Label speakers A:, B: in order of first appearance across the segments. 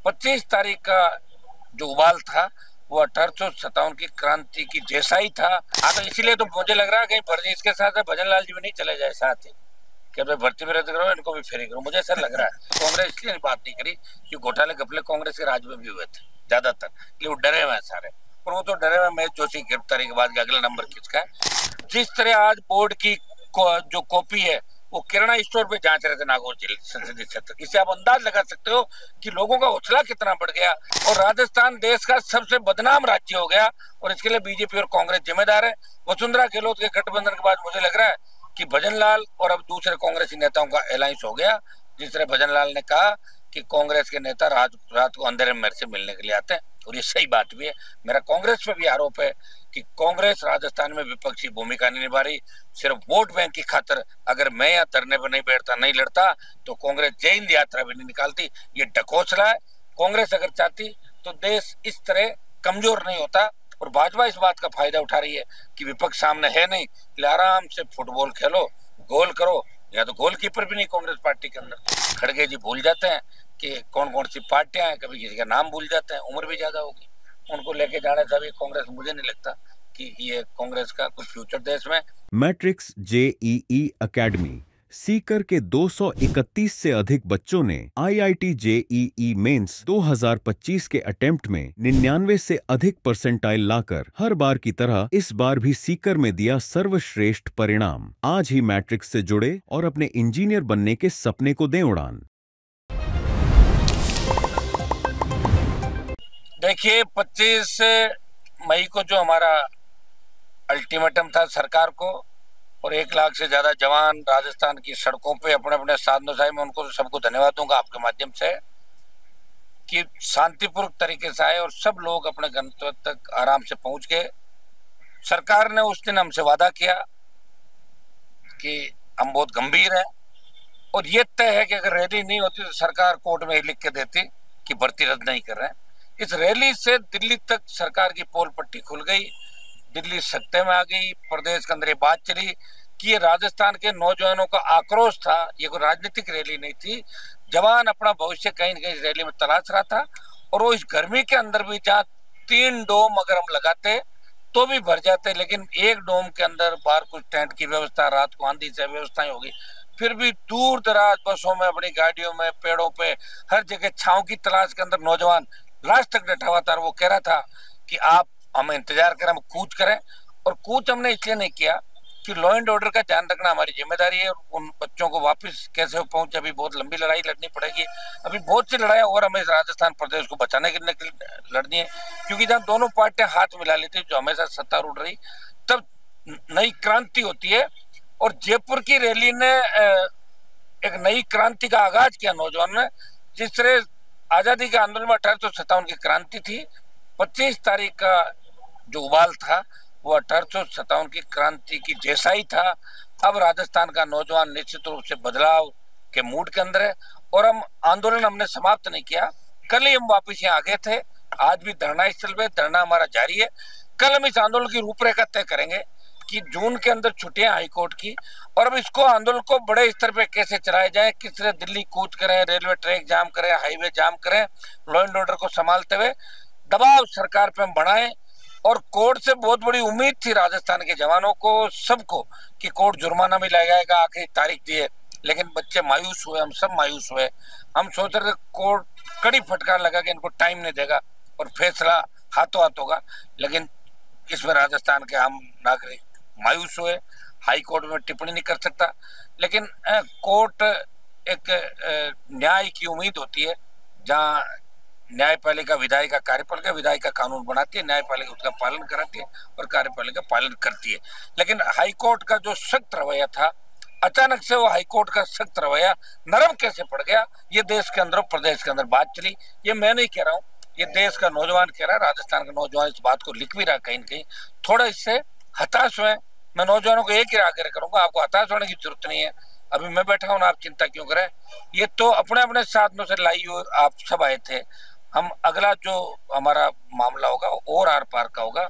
A: 25 तारीख का जो उबाल था वो 1857 की क्रांति की जैसा ही था। हाँ, तो इसीलिए तो मुझे लग रहा है कहीं फर्जी इसके साथ भजन लाल जी भी नहीं चले जाए साथ ही, कि भाई भर्ती में रद्द करो, इनको भी फ्री करो। मुझे ऐसा लग रहा है कांग्रेस इसलिए बात नहीं करी कि घोटाले घपले कांग्रेस के राज में भी हुए थे ज्यादातर, इसलिए वो डरे हुए हैं सारे। और वो तो डरे हुए महेश जोशी गिरफ्तारी के बाद अगला नंबर किसका है। जिस तरह आज बोर्ड की जो कॉपी है वो किराना स्टोर पे जांच रहे थे नागौर जिले संसदीय क्षेत्र, इससे आप अंदाज लगा सकते हो कि लोगों का हौसला कितना बढ़ गया। और राजस्थान देश का सबसे बदनाम राज्य हो गया और इसके लिए बीजेपी और कांग्रेस जिम्मेदार है। वसुंधरा गहलोत के गठबंधन के बाद मुझे लग रहा है कि भजन लाल और अब दूसरे कांग्रेसी नेताओं का अलायंस हो गया। जिस तरह भजन लाल ने कहा कि कांग्रेस के नेता रात को अंधेरे में मेरे से मिलने के लिए आते हैं, और ये सही बात भी है। मेरा कांग्रेस पे भी आरोप है कि कांग्रेस राजस्थान में विपक्षी भूमिका नहीं निभा रही, सिर्फ वोट बैंक की खातिर। अगर मैं यहाँ धरने पर नहीं बैठता, नहीं लड़ता, तो कांग्रेस जय हिंद यात्रा भी नहीं निकालती। ये ढकोसला है। कांग्रेस अगर चाहती तो देश इस तरह कमजोर नहीं होता। और भाजपा इस बात का फायदा उठा रही है कि विपक्ष सामने है नहीं, आराम से फुटबॉल खेलो, गोल करो। या तो गोलकीपर भी नहीं कांग्रेस पार्टी के अंदर। खड़गे जी भूल जाते हैं कि कौन कौन सी पार्टियां हैं, कभी किसी का नाम भूल जाते हैं, उम्र भी ज्यादा होगी। उनको लेके जाने से भी कांग्रेस, मुझे नहीं लगता कि ये कांग्रेस का कुछ फ्यूचर देश में।
B: मैट्रिक्स जेईई एकेडमी सीकर के 231 से अधिक बच्चों ने आईआईटी जेईई मेंस 2025 के अटेम्प्ट में 99 से अधिक परसेंटाइल लाकर हर बार की तरह इस बार भी सीकर में दिया सर्वश्रेष्ठ परिणाम। आज ही मैट्रिक्स से जुड़े और अपने इंजीनियर बनने के सपने को दें उड़ान।
A: देखिए, 25 मई को जो हमारा अल्टीमेटम था सरकार को, और 1 लाख से ज्यादा जवान राजस्थान की सड़कों पे अपने अपने साधनों से, मैं उनको सबको धन्यवाद दूंगा आपके माध्यम से कि शांतिपूर्वक तरीके से आए और सब लोग अपने गंतव्य तक आराम से पहुंच गए। सरकार ने उस दिन हमसे वादा किया कि हम बहुत गंभीर हैं, और ये तय है कि अगर रैली नहीं होती तो सरकार कोर्ट में ही लिख के देती कि भर्ती रद्द नहीं कर रहे हैं। इस रैली से दिल्ली तक सरकार की पोल पट्टी खुल गई, दिल्ली सत्ते में आ गई। प्रदेश के अंदर ये बात चली कि ये राजस्थान के नौजवानों का आक्रोश था, ये कोई राजनीतिक रैली नहीं थी। जवान अपना भविष्य कहीं न कहीं रैली में तलाश रहा था, और वो इस गर्मी के अंदर भी, जहाँ 3 डोम अगर हम लगाते तो भी भर जाते, लेकिन एक डोम के अंदर बाहर कुछ टेंट की व्यवस्था, रात को आंधी से व्यवस्थाएं होगी, फिर भी दूर दराज बसों में, अपनी गाड़ियों में, पेड़ों पे, हर जगह छांव की तलाश के अंदर नौजवान लास्ट तक डटा हुआ था। वो कह रहा था कि आप हमें इंतजार करें, हम कूच करें। और कूच हमने इसलिए नहीं किया कि लॉ एंड ऑर्डर का ध्यान रखना हमारी जिम्मेदारी है, और उन बच्चों को वापस कैसे हो पहुंचे। अभी बहुत लंबी लड़ाई लड़नी पड़ेगी, अभी बहुत सी लड़ाई और हमें राजस्थान प्रदेश को बचाने के लिए लड़नी है। क्योंकि जब दोनों पार्टियां हाथ मिला लेती, जो हमेशा सत्तारूढ़ रही, तब नई क्रांति होती है। और जयपुर की रैली ने एक नई क्रांति का आगाज किया नौजवान ने। जिस तरह आजादी के आंदोलन में 1857 की क्रांति थी, 25 तारीख का जो उबाल था वो 1857 की क्रांति की जैसा ही था। अब राजस्थान का नौजवान निश्चित रूप से बदलाव के मूड के अंदर है, और हम आंदोलन हमने समाप्त नहीं किया। कल ही हम वापिस यहाँ आ गए थे, आज भी धरना स्थल पे धरना हमारा जारी है। कल हम इस आंदोलन की रूपरेखा तय करेंगे कि जून के अंदर छुट्टियां हाईकोर्ट की, और अब इसको आंदोलन को बड़े स्तर पे कैसे चलाया जाए, किस तरह दिल्ली कूच करें, रेलवे ट्रैक जाम करें, हाईवे जाम करें, लॉ एंड ऑर्डर को संभालते हुए दबाव सरकार पे हम बढ़ाएं। और कोर्ट से बहुत बड़ी उम्मीद थी राजस्थान के जवानों को, सबको, कि कोर्ट जुर्माना भी लगाएगा, आखिरी तारीख दी है। लेकिन बच्चे मायूस हुए, हम सब मायूस हुए। हम सोच रहे थे कोर्ट कड़ी फटकार लगा के इनको टाइम नहीं देगा और फैसला हाथों हाथ होगा, लेकिन इसमें राजस्थान के आम नागरिक मायूस हुए। हाई कोर्ट में टिप्पणी नहीं कर सकता, लेकिन कोर्ट एक न्याय की उम्मीद होती है, जहाँ न्यायपालिका विधायिका कार्यपालिका, विधायिका कानून बनाती है, न्यायपालिका उसका पालन कराती है और कार्यपालिका पालन करती है। लेकिन हाईकोर्ट का जो सख्त रवैया था, अचानक से वो हाईकोर्ट का सख्त रवैया नरम कैसे पड़ गया, ये देश के अंदर, प्रदेश के अंदर बात चली। ये मैं नहीं कह रहा हूँ, ये देश का नौजवान कह रहा है, राजस्थान का नौजवान इस बात को लिख भी रहा कहीं न कहीं। थोड़ा इससे हताश हुए। मैं नौजवानों को एक ही आग्रह करूंगा, आपको हताश होने की जरूरत नहीं है। अभी मैं बैठा हूँ, आप चिंता क्यों करें। ये तो अपने अपने साधनों से लाई हुई आप सब आए थे। हम अगला जो हमारा मामला होगा और आर पार का होगा,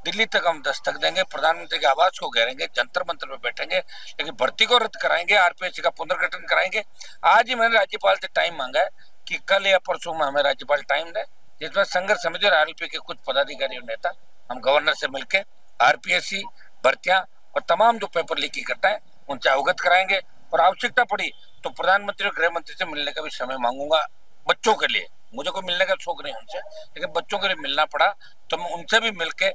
A: दिल्ली तक हम दस्तक देंगे, प्रधानमंत्री के आवास को घेरेंगे, जंतर मंतर में बैठेंगे, लेकिन भर्ती को रद्द कराएंगे, आरपीएससी का पुनर्गठन कराएंगे। आज ही मैंने राज्यपाल से टाइम मांगा है कि कल या परसों में हमें राज्यपाल टाइम दें, जिसमें संघर्ष समिति और आरएलपी के कुछ पदाधिकारी और नेता हम गवर्नर से मिलकर आरपीएससी भर्तियां और तमाम जो पेपर लीक की घटनाएं उनसे अवगत कराएंगे, और आवश्यकता पड़ी तो प्रधानमंत्री और गृह मंत्री से मिलने का भी समय मांगूंगा बच्चों के लिए। मुझे कोई मिलने का शौक नहीं उनसे, लेकिन बच्चों के लिए मिलना पड़ा तो मैं उनसे भी मिलके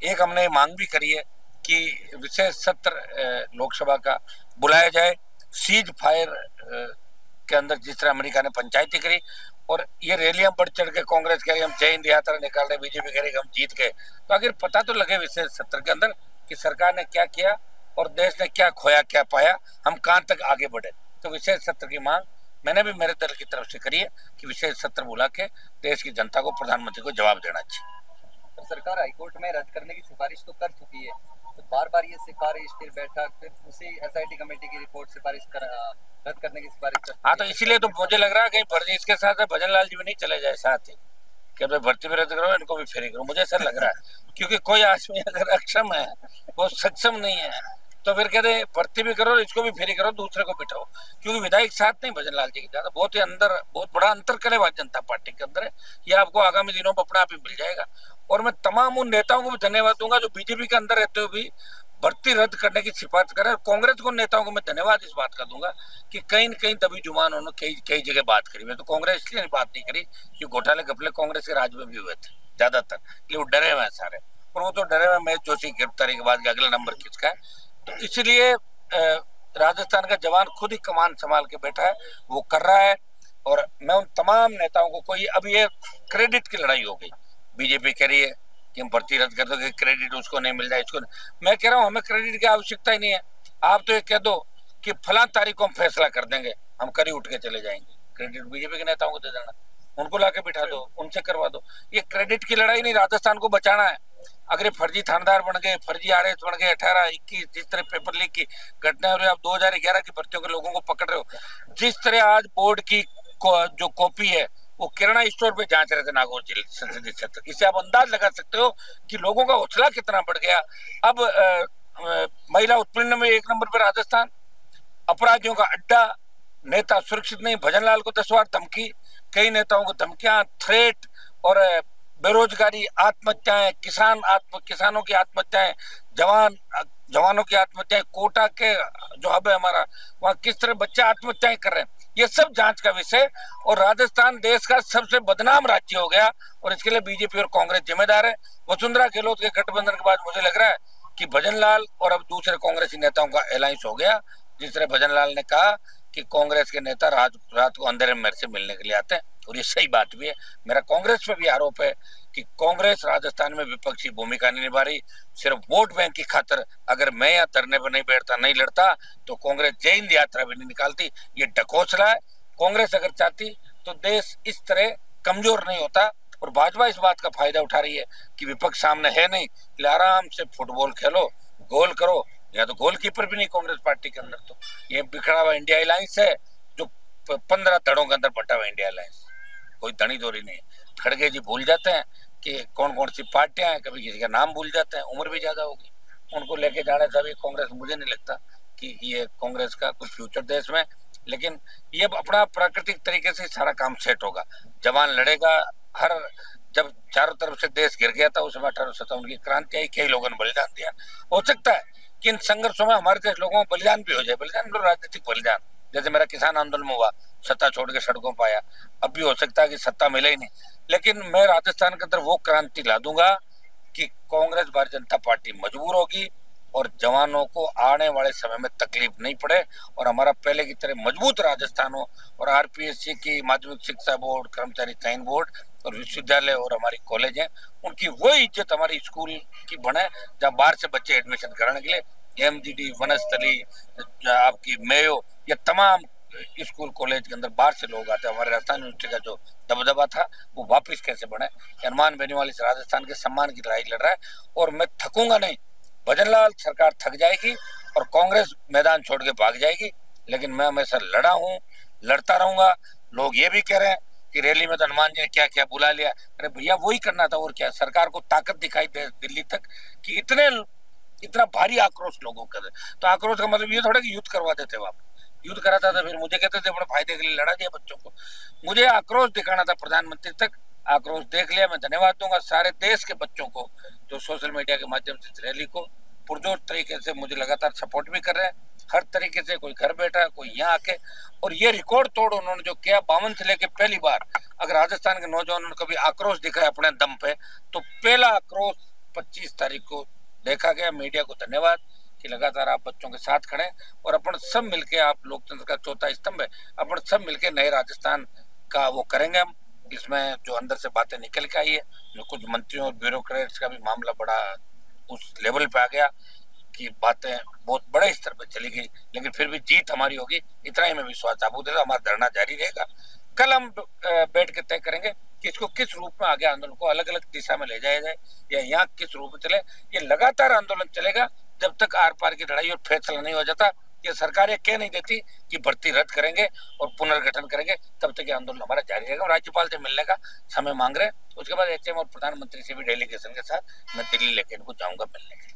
A: एक हमने मांग भी करी है कि विशेष सत्र लोकसभा का बुलाया जाए, सीज फायर के अंदर जिस तरह अमेरिका ने पंचायती करी, और ये रैलियां बढ़ चढ़ के कांग्रेस कह रही हम जय हिंद यात्रा निकाल रहे, बीजेपी कह रही हम जीत गए, तो आखिर पता तो लगे विशेष सत्र के अंदर कि सरकार ने क्या किया और देश ने क्या खोया क्या पाया, हम कहां तक आगे बढ़े। तो विशेष सत्र की मांग मैंने भी मेरे दल की तरफ से करी है कि विशेष सत्र बुला के देश की जनता को, प्रधानमंत्री को जवाब देना चाहिए।
C: तो सरकार हाईकोर्ट में रद्द करने की सिफारिश तो कर चुकी है, तो बार बार ये सिफारिश फिर बैठक फिर उसी एसआईटी कमेटी की रिपोर्ट सिफारिश रद्द करने की सिफारिश।
A: हाँ, तो इसीलिए तो मुझे लग रहा है कहीं फर्जी इसके साथ भजन लाल जी भी नहीं चले जाए साथ ही, कि भाई भर्ती भी रद्द करो, इनको भी फ्री करो, मुझे ऐसा लग रहा है। क्योंकि कोई आदमी अगर अक्षम है, वो सक्षम नहीं है, तो फिर कहते हैं भर्ती भी करो, इसको भी फ्री करो, दूसरे को बिठाओ। क्योंकि विधायक साथ नहीं भजन लाल जी की ज्यादा, बहुत ही अंदर बहुत बड़ा अंतर करे भारतीय जनता पार्टी के अंदर है, ये आपको आगामी दिनों में अपने आप ही मिल जाएगा। और मैं तमाम उन नेताओं को भी धन्यवाद दूंगा जो बीजेपी के अंदर रहते हुए भी भर्ती रद्द करने की सिफारिश करे। कांग्रेस को नेताओं को मैं धन्यवाद इस बात का दूंगा कि कहीं न कहीं तभी जुबान उन्होंने कई जगह बात करी। मैं तो कांग्रेस इसलिए बात नहीं करी कि घोटाले घपले कांग्रेस के राज में भी हुए थे ज्यादातर, इसलिए वो डरे हुए हैं सारे, और वो तो डरे हुए महेश जोशी की गिरफ्तारी के बाद अगला नंबर किसका है। तो इसलिए राजस्थान का जवान खुद ही कमान संभाल के बैठा है, वो कर रहा है। और मैं उन तमाम नेताओं को, कोई अब ये क्रेडिट की लड़ाई हो गई, बीजेपी कह रही है कि हम भर्ती रद्द कर दो, कि क्रेडिट उसको नहीं मिल जाए, इसको नहीं। मैं कह रहा हूँ हमें क्रेडिट की आवश्यकता ही नहीं है, आप तो ये कह दो कि फला तारीख को हम फैसला कर देंगे, हम कल ही उठ के चले जाएंगे। क्रेडिट बीजेपी के नेताओं को दे देना, उनको लाके बिठा दो, उनसे करवा दो। ये क्रेडिट की लड़ाई नहीं, राजस्थान को बचाना है। अगर फर्जी थानेदार बन गए, फर्जी आरएस बन गए, 18, 21 जिस तरह पेपर लीक की घटना हो रही है, आप 2011 की भर्तियों के लोगों को पकड़ रहे हो, जिस तरह आज बोर्ड की जो कॉपी है वो किराना स्टोर पे जांच रहे थे नागौर जिले संसदीय क्षेत्र, इससे आप अंदाज लगा सकते हो कि लोगों का हौसला कितना बढ़ गया। अब महिला उत्पीड़न में 1 नंबर पर राजस्थान, अपराधियों का अड्डा, नेता सुरक्षित नहीं, भजन लाल को 10 बार धमकी, कई नेताओं को धमकियां, थ्रेट, और बेरोजगारी, आत्महत्याएं, किसानों की आत्महत्याएं, जवानों की आत्महत्याएं, कोटा के जो हब है हमारा, वहाँ किस तरह बच्चे आत्महत्याएं कर रहे हैं, ये सब जांच का विषय। और राजस्थान देश का सबसे बदनाम राज्य हो गया, और इसके लिए बीजेपी और कांग्रेस जिम्मेदार है। वसुंधरा गहलोत के गठबंधन के बाद मुझे लग रहा है कि भजन लाल और अब दूसरे कांग्रेसी नेताओं का अलायंस हो गया। जिस तरह भजन लाल ने कहा कि कांग्रेस के नेता रात को अंधेरे में मेरे से मिलने के लिए आते हैं, और ये सही बात भी है। मेरा कांग्रेस पे भी आरोप है कि कांग्रेस राजस्थान में विपक्षी भूमिका नहीं निभा रही, सिर्फ वोट बैंक की खातिर। अगर मैं यहाँ धरने पर नहीं बैठता, नहीं लड़ता, तो कांग्रेस जय हिंद यात्रा भी नहीं निकालती। ये ढकोसला है। कांग्रेस अगर चाहती तो देश इस तरह कमजोर नहीं होता, और भाजपा इस बात का फायदा उठा रही है कि विपक्ष सामने है नहीं, इसलिए आराम से फुटबॉल खेलो, गोल करो। या तो गोलकीपर भी नहीं कांग्रेस पार्टी के अंदर, तो ये बिखरा हुआ इंडिया अलायंस है, जो 15 धड़ों के अंदर बटा हुआ इंडिया अलायंस, कोई धनी दोरी नहीं है। खड़गे जी भूल जाते हैं कि कौन कौन सी पार्टियां हैं, कभी किसी का नाम भूल जाते हैं, उम्र भी ज्यादा होगी, उनको लेके जाने से भी कांग्रेस, मुझे नहीं लगता कि ये कांग्रेस का कोई फ्यूचर देश में। लेकिन ये अपना प्राकृतिक तरीके से सारा काम सेट होगा, जवान लड़ेगा। जब चारों तरफ से देश गिर गया था उस समय 1857 की क्रांति आई, कई लोगों ने बलिदान दिया। हो सकता है कि इन संघर्षों में हमारे देश लोगों को बलिदान भी हो जाए, बलिदान मतलब राजनीतिक बलिदान, जैसे मेरा किसान आंदोलन में हुआ, सत्ता छोड़ के सड़कों पर आया। अब भी हो सकता है कि सत्ता मिले ही नहीं, लेकिन मैं राजस्थान के अंदर वो क्रांति ला दूंगा कि कांग्रेस भारतीय जनता पार्टी मजबूर होगी, और जवानों को आने वाले समय में तकलीफ नहीं पड़े, और हमारा पहले की तरह मजबूत राजस्थान हो। और आरपीएससी की माध्यमिक शिक्षा बोर्ड, कर्मचारी चयन बोर्ड और विश्वविद्यालय और हमारी कॉलेज हैं, उनकी वही इज्जत हमारी स्कूल की बने, जहाँ बाहर से बच्चे एडमिशन कराने के लिए एमजीडी, वनस्थली, आपकी मेयो, ये तमाम स्कूल कॉलेज के अंदर बाहर से लोग आते हैं। हमारे राजस्थान यूनिवर्सिटी का जो दबदबा था वो वापिस कैसे बने। हनुमान बेनीवाल इस राजस्थान के सम्मान की लड़ाई लड़ रहा है, और मैं थकूंगा नहीं। भजन लाल सरकार थक जाएगी और कांग्रेस मैदान छोड़ के भाग जाएगी, लेकिन मैं हमेशा लड़ा हूँ, लड़ता रहूंगा। लोग ये भी कह रहे हैं कि रैली में तो हनुमान जी ने क्या क्या बुला लिया, अरे भैया वही करना था, और क्या। सरकार को ताकत दिखाई दे दिल्ली तक कि इतना भारी आक्रोश लोगों का, तो आक्रोश का मतलब ये थोड़ा कि युद्ध करवा देते हो आप। युद्ध कराता था, फिर मुझे कहते थे अपने फायदे के लिए लड़ा दिया बच्चों को। मुझे आक्रोश दिखाना था प्रधानमंत्री तक, आक्रोश देख लिया। मैं धन्यवाद दूंगा सारे देश के बच्चों को जो सोशल मीडिया के माध्यम से इस रैली को पुरजोर तरीके से मुझे लगातार सपोर्ट भी कर रहे हैं, हर तरीके से, कोई घर बैठा, कोई यहाँ आके। और ये रिकॉर्ड तोड़ उन्होंने जो किया 52 से लेके पहली बार अगर राजस्थान के नौजवानों ने कभी आक्रोश दिखाया अपने दम पे, तो पहला आक्रोश 25 तारीख को देखा गया। मीडिया को धन्यवाद कि लगातार आप बच्चों के साथ खड़े, और अपन सब मिलके, आप लोकतंत्र का चौथा स्तंभ है, अपन सब मिलके नए राजस्थान का वो करेंगे हम। इसमें जो अंदर से बातें निकल के आई है, जो कुछ मंत्रियों और ब्यूरोक्रेट्स का भी मामला बड़ा उस लेवल पे आ गया कि बातें बहुत बड़े स्तर पर चली गई, लेकिन फिर भी जीत हमारी होगी, इतना ही मैं विश्वास साबूत है। हमारा धरना जारी रहेगा। कल हम बैठ के तय करेंगे कि इसको किस रूप में आगे आंदोलन को अलग अलग दिशा में ले जाया जाए, या यहाँ किस रूप में चले। ये लगातार आंदोलन चलेगा जब तक आर पार की लड़ाई और फैसला नहीं हो जाता। ये सरकार ये कह नहीं देती कि भर्ती रद्द करेंगे और पुनर्गठन करेंगे, तब तक ये आंदोलन हमारा जारी रहेगा। राज्यपाल से मिलने का समय मांग रहे हैं, उसके बाद एचएम और प्रधानमंत्री से भी डेलीगेशन के साथ मैं दिल्ली लेके इनको जाऊंगा मिलने के लिए।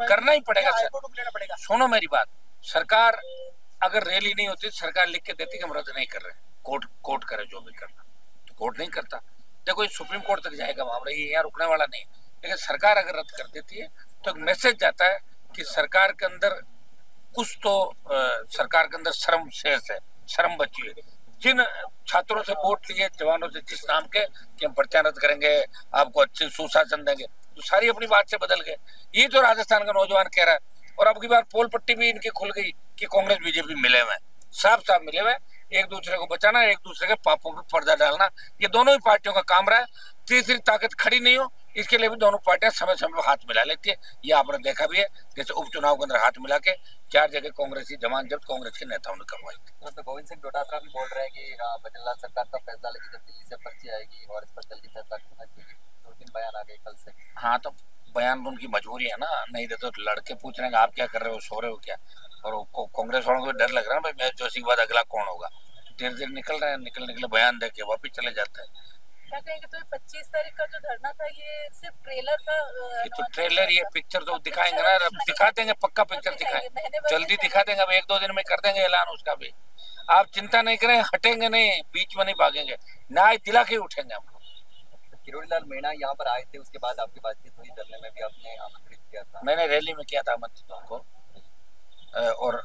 A: करना ही पड़ेगा सर। सुनो मेरी बात, सरकार अगर रैली नहीं होती, सरकार लिख के देती कि हम रद्द नहीं कर रहे, कोर्ट करे जो भी करना, तो कोर्ट नहीं करता। देखो ये सुप्रीम कोर्ट तक जाएगा मामला, ये यहाँ रुकने वाला नहीं। लेकिन सरकार अगर रद्द कर देती है तो एक मैसेज जाता है कि सरकार के अंदर कुछ तो सरकार के अंदर शर्म शेष है, शर्म बची है। जिन छात्रों से वोट लिए, जवानों से जिस नाम के कि हम पर्चा रद्द करेंगे, आपको अच्छे सुशासन देंगे, तो सारी अपनी बात से बदल गए। ये तो राजस्थान का नौजवान कह रहा है। और अब की बार पोल पट्टी भी इनकी खुल गई कि कांग्रेस बीजेपी मिले हुए, साफ साफ मिले हुए, एक दूसरे को बचाना, एक दूसरे के पापों पे पर्दा डालना, ये दोनों ही पार्टियों का काम रहा है। तीसरी ताकत खड़ी नहीं हो, इसके लिए भी दोनों पार्टियां समय समय पर हाथ मिला लेती है। ये आपने देखा भी है, जैसे उपचुनाव के अंदर हाथ मिला के 4 जगह कांग्रेसी जमान जब्त कांग्रेस के नेताओं ने करवाई थी।
C: तो गोविंद सिंह डोटासरा भी बोल रहे हैं कि बजरंग सरकार का फैसला लेके जब दिल्ली से पर्ची आएगी और इस पर जल्दी फैसला करना चाहिए। 2-3 बयान आ गए कल से।
A: हाँ, तो बयान तो उनकी मजबूरी है ना, नहीं देते तो लड़के पूछ रहे हैं आप क्या कर रहे हो, सो रहे हो क्या। और कांग्रेस वालों को डर लग रहा है भाई, मैच जोशी के बाद अगला कौन होगा। धीरे धीरे निकल रहे हैं, निकले बयान दे के वापिस चले जाते हैं।
D: क्या कहेंगे, तो 25 तारीख का जो धरना था ये सिर्फ ट्रेलर का?
A: ये तो ट्रेलर, ये पिक्चर तो दिखाएंगे ना, दिखा देंगे, पक्का पिक्चर दिखाएंगे, जल्दी दिखा देंगे। अब 1-2 दिन में कर देंगे ऐलान उसका भी। आप चिंता नहीं करें, हटेंगे नहीं, बीच में नहीं भागेंगे, न्याय दिला के उठेंगे हम लोग।
C: किरोड़ी लाल मीणा यहाँ पर आए थे, उसके बाद आपकी बातचीत हुई, धरने में भी आपने आमंत्रित किया था।
A: मैंने रैली में किया था आमंत्रित उनको, और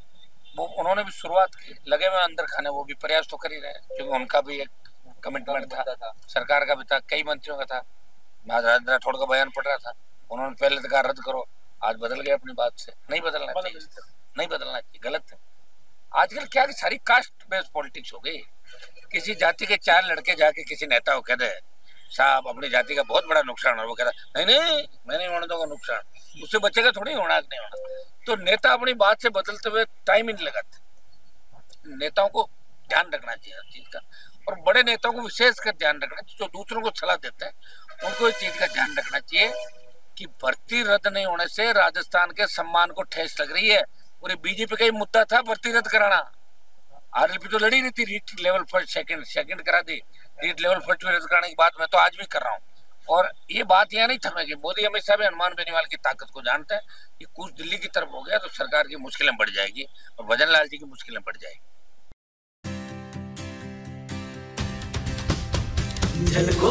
A: वो उन्होंने भी शुरुआत की, लगे हुए अंदर खाने, वो भी प्रयास तो कर ही रहे, क्योंकि उनका भी एक कमिटमेंट था, सरकार का भी था, कई मंत्रियों का था। मैं राजेंद्र राठौड़ का बयान पढ़ रहा था, उन्होंने पहले तो कहा रद्द करो, आज बदल गए अपनी बात से। नहीं बदलना चाहिए, नहीं बदलना चाहिए, गलत है। आजकल क्या कि सारी कास्ट बेस्ड पॉलिटिक्स हो गई। किसी जाति के 4 लड़के जाके किसी नेता को कह दे साहब अपनी जाति का बहुत बड़ा नुकसान है, वो कहता नहीं मैं नहीं होने दूंगा नुकसान, उससे बचेगा थोड़ी, होना नहीं होना। तो नेता अपनी बात से बदलते हुए टाइम ही नहीं लगाते। नेताओं को ध्यान रखना चाहिए हर चीज का, और बड़े नेताओं को विशेष कर ध्यान रखना चाहिए, जो दूसरों को सलाह देते हैं उनको इस चीज का ध्यान रखना चाहिए कि भर्ती रद्द नहीं होने से राजस्थान के सम्मान को ठेस लग रही है। और ये बीजेपी का ही मुद्दा था भर्ती रद्द कराना। आरएलपी तो लड़ी नहीं थी, रीट लेवल फर्स्ट सेकंड करा दी, रीट लेवल फर्स्ट रद्द कराने की बात मैं तो आज भी कर रहा हूँ। और ये बात यहाँ नहीं थमेगी। मोदी हमेशा भी हनुमान बेनीवाल की ताकत को जानते हैं। ये कुछ दिल्ली की तरफ हो गया तो सरकार की मुश्किलें बढ़ जाएगी और भजन लाल जी की मुश्किलें बढ़ जाएगी।
E: झलको